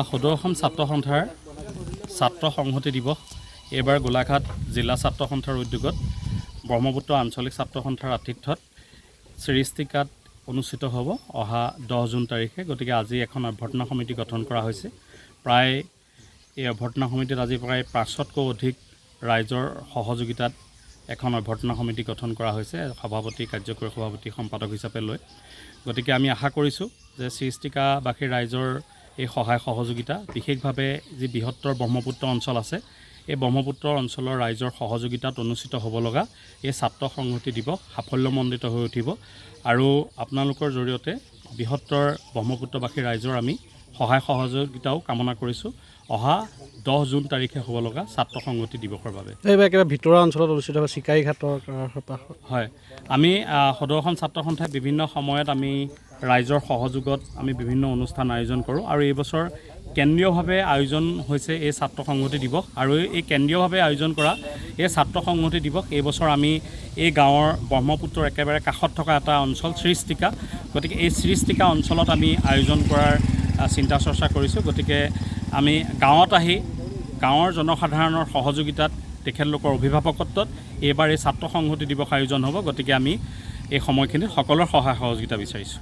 সদৌ অসম ছাত্ৰ সন্থাৰ ছাত্ৰ সংহতি দিৱস এইবাৰ গোলাঘাট জিলা ছাত্ৰ সন্থাৰ উদ্যোগত ব্ৰহ্মপুত্ৰ আঞ্চলিক ছাত্ৰ সন্থাৰ আতিথ্যত চিৰিষ্টিকাত অনুষ্ঠিত হ'ব অহা 10 জুন তাৰিখে। গতিকে আজি এখন অভ্যৰ্থনা সমিতি গঠন কৰা হৈছে। প্ৰায় এই অভ্যৰ্থনা সমিতিত আজি প্ৰায় 500তকৈ অধিক ৰাইজৰ সহযোগিতাত এখন অভ্যৰ্থনা সমিতি গঠন কৰা হৈছে, সভাপতি, কাৰ্যকৰী সভাপতি, সম্পাদক হিচাপে লৈ। গতিকে আমি আশা কৰিছোঁ যে চিৰিষ্টিকাবাসী ৰাইজৰ এই সহায় সহযোগিতা, বিশেষভাৱে যি বৃহত্তৰ ব্ৰহ্মপুত্ৰ অঞ্চল আছে, এই ব্ৰহ্মপুত্ৰ অঞ্চলৰ ৰাইজৰ সহযোগিতাত অনুষ্ঠিত হ'ব লগা এই ছাত্ৰ সংহতি দিৱস সাফল্যমণ্ডিত হৈ উঠিব। আৰু আপোনালোকৰ জৰিয়তে বৃহত্তৰ ব্ৰহ্মপুত্ৰবাসী ৰাইজৰ আমি সহায় সহযোগিতাও কামনা কৰিছোঁ অহা 10 জুন তাৰিখে হ'ব লগা ছাত্ৰ সংহতি দিৱসৰ বাবে। এইবাৰ একেবাৰে ভিতৰুৱা অঞ্চলত অনুষ্ঠিত হ'ব চিকাৰীঘাটৰ। হয়, আমি সদৌ অসম ছাত্ৰ সন্থাই বিভিন্ন সময়ত আমি ৰাইজৰ সহযোগত আমি বিভিন্ন অনুষ্ঠান আয়োজন কৰোঁ আৰু এইবছৰ কেন্দ্ৰীয়ভাৱে আয়োজন হৈছে এই ছাত্ৰ সংহতি দিৱস। আৰু এই কেন্দ্ৰীয়ভাৱে আয়োজন কৰা এই ছাত্ৰ সংহতি দিৱস এইবছৰ আমি এই গাঁৱৰ ব্ৰহ্মপুত্ৰৰ একেবাৰে কাষত থকা এটা অঞ্চল চিৰিষ্টিকা, গতিকে এই চিৰিষ্টিকা অঞ্চলত আমি আয়োজন কৰাৰ চিন্তা চৰ্চা কৰিছোঁ। গতিকে আমি গাঁৱত আহি গাঁৱৰ জনসাধাৰণৰ সহযোগিতাত, তেখেতলোকৰ অভিভাৱকত্বত এইবাৰ এই ছাত্ৰ সংহতি দিৱস আয়োজন হ'ব। গতিকে আমি এই সময়খিনিত সকলোৰে সহায় সহযোগিতা বিচাৰিছোঁ।